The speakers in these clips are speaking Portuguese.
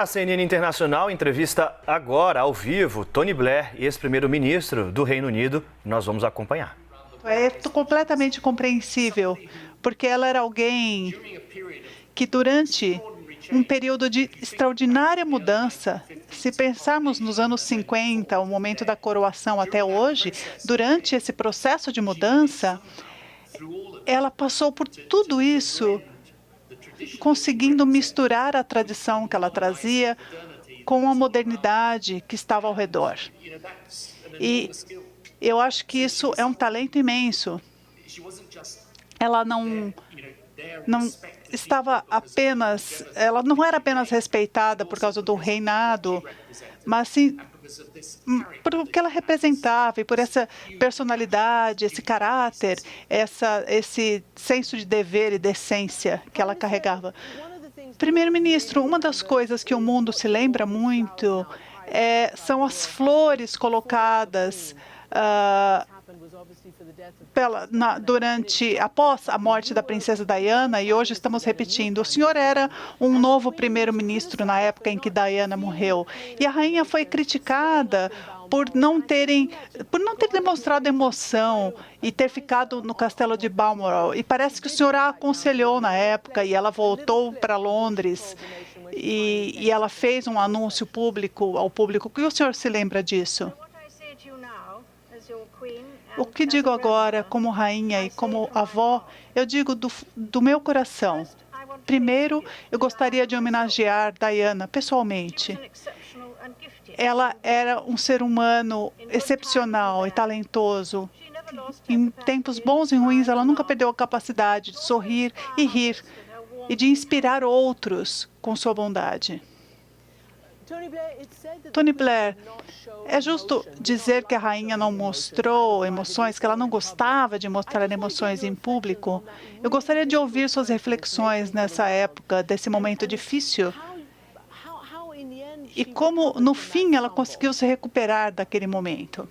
A CNN Internacional entrevista agora, ao vivo, Tony Blair, ex-primeiro-ministro do Reino Unido. Nós vamos acompanhar. É completamente compreensível, porque ela era alguém que, durante um período de extraordinária mudança, se pensarmos nos anos 50, o momento da coroação até hoje, durante esse processo de mudança, ela passou por tudo isso, conseguindo misturar a tradição que ela trazia com a modernidade que estava ao redor. E eu acho que isso é um talento imenso. Ela não ela não era apenas respeitada por causa do reinado, mas sim por o que ela representava e por essa personalidade, esse caráter, esse senso de dever e decência que ela carregava. Primeiro-ministro, uma das coisas que o mundo se lembra muito são as flores colocadas após a morte da princesa Diana, e hoje estamos repetindo. O senhor era um novo primeiro-ministro na época em que Diana morreu, e a rainha foi criticada por não ter demonstrado emoção e ter ficado no castelo de Balmoral. E parece que o senhor a aconselhou na época, e ela voltou para Londres e ela fez um anúncio público ao público. O que o senhor se lembra disso? O que digo agora, como rainha e como avó, eu digo do meu coração. Primeiro, eu gostaria de homenagear Diana pessoalmente. Ela era um ser humano excepcional e talentoso. Em tempos bons e ruins, ela nunca perdeu a capacidade de sorrir e rir e de inspirar outros com sua bondade. Tony Blair, é justo dizer que a rainha não mostrou emoções, que ela não gostava de mostrar emoções em público? Eu gostaria de ouvir suas reflexões nessa época, desse momento difícil, e como, no fim, ela conseguiu se recuperar daquele momento.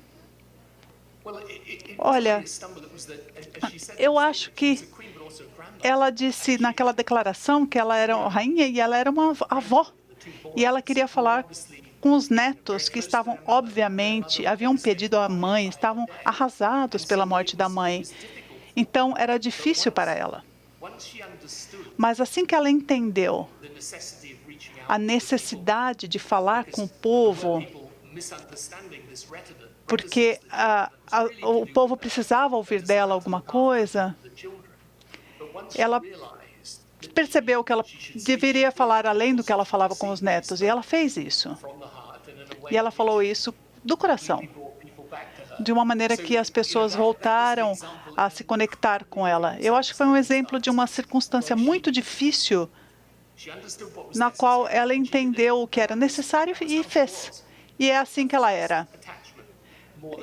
Olha, eu acho que ela disse naquela declaração que ela era uma rainha e ela era uma avó. E ela queria falar com os netos que haviam pedido à mãe, estavam arrasados pela morte da mãe. Então, era difícil para ela. Mas assim que ela entendeu a necessidade de falar com o povo, porque o povo precisava ouvir dela alguma coisa, ela percebeu que ela deveria falar além do que ela falava com os netos, e ela fez isso. E ela falou isso do coração, de uma maneira que as pessoas voltaram a se conectar com ela. Eu acho que foi um exemplo de uma circunstância muito difícil, na qual ela entendeu o que era necessário e fez. E é assim que ela era.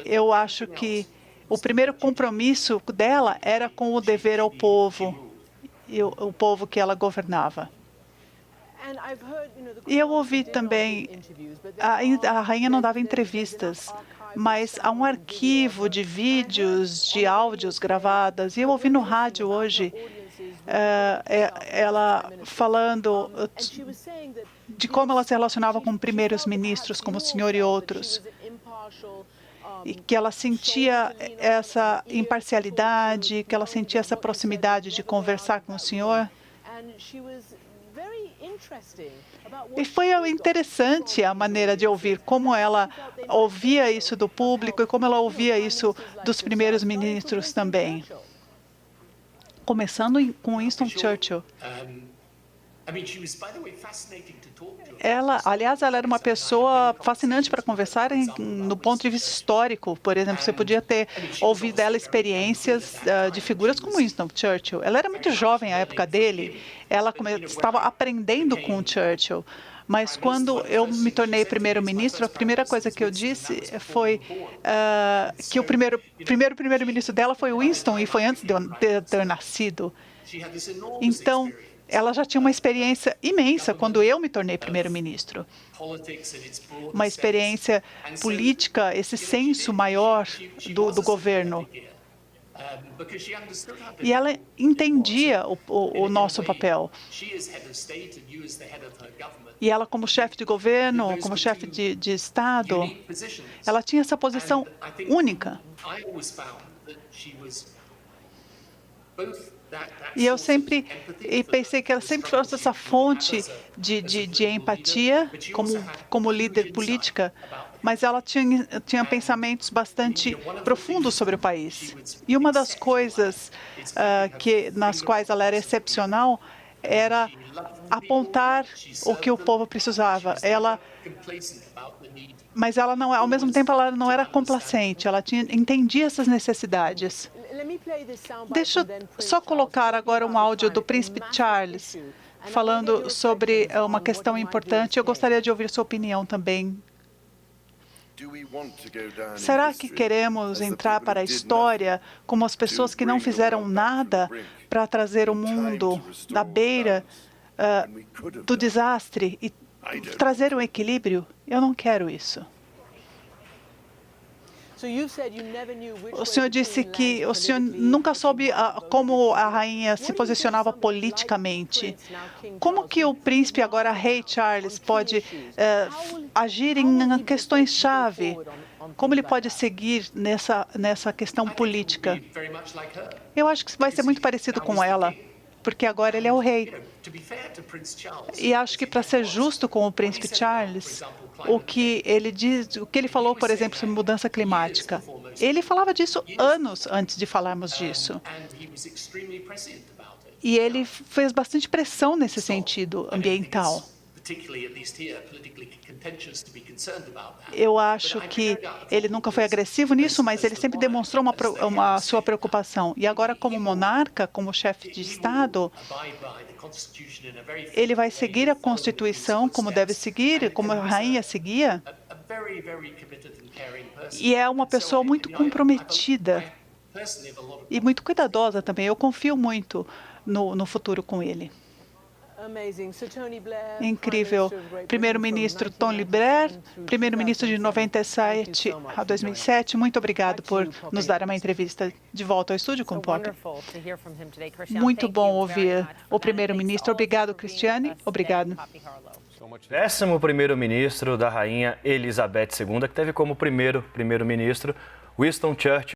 Eu acho que o primeiro compromisso dela era com o dever ao povo, e o povo que ela governava. E eu ouvi também, a rainha não dava entrevistas, mas há um arquivo de vídeos, de áudios gravadas, e eu ouvi no rádio hoje ela falando de como ela se relacionava com primeiros ministros, como o senhor e outros, e que ela sentia essa imparcialidade, que ela sentia essa proximidade de conversar com o senhor. E foi interessante a maneira de ouvir, como ela ouvia isso do público e como ela ouvia isso dos primeiros ministros também. Começando com Winston Churchill. Aliás, ela era uma pessoa fascinante para conversar no ponto de vista histórico. Por exemplo, você podia ter ouvido dela experiências de figuras como Winston Churchill. Ela era muito jovem à época dele. Ela estava aprendendo com o Churchill. Mas quando eu me tornei primeiro-ministro, a primeira coisa que eu disse foi que o primeiro-ministro dela foi Winston, e foi antes de eu ter nascido. Então, ela já tinha uma experiência imensa quando eu me tornei primeiro-ministro. Uma experiência política, esse senso maior do governo. E ela entendia o nosso papel. E ela, como chefe de governo, como chefe de Estado, ela tinha essa posição única. E eu sempre pensei que ela sempre fosse essa fonte de empatia como líder política, mas ela tinha pensamentos bastante profundos sobre o país. E uma das coisas nas quais ela era excepcional era apontar o que o povo precisava. Mas ela não, ao mesmo tempo, ela não era complacente. Ela entendia essas necessidades. Deixa eu só colocar agora um áudio do Príncipe Charles falando sobre uma questão importante. Eu gostaria de ouvir sua opinião também. Será que queremos entrar para a história como as pessoas que não fizeram nada para trazer o mundo da beira do desastre e trazer um equilíbrio? Eu não quero isso. O senhor disse que o senhor nunca soube como a rainha se posicionava politicamente. Como que o príncipe, agora rei Charles, pode agir em questões-chave? Como ele pode seguir nessa questão política? Eu acho que vai ser muito parecido com ela, porque agora ele é o rei. E acho que, para ser justo com o príncipe Charles, o que ele falou, por exemplo, sobre mudança climática, ele falava disso anos antes de falarmos disso. E ele fez bastante pressão nesse sentido ambiental. Eu acho que ele nunca foi agressivo nisso, mas ele sempre demonstrou uma sua preocupação. E agora, como monarca, como chefe de Estado, ele vai seguir a Constituição como deve seguir, como a rainha seguia. E é uma pessoa muito comprometida e muito cuidadosa também. Eu confio muito no futuro com ele. Incrível. Primeiro-ministro Tony Blair, primeiro-ministro de 97 a 2007. Muito obrigado por nos dar uma entrevista. De volta ao estúdio com o Poppy. Muito bom ouvir o primeiro-ministro. Obrigado, Cristiane. Obrigado. 10º primeiro-ministro da rainha Elizabeth II, que teve como primeiro-ministro Winston Churchill.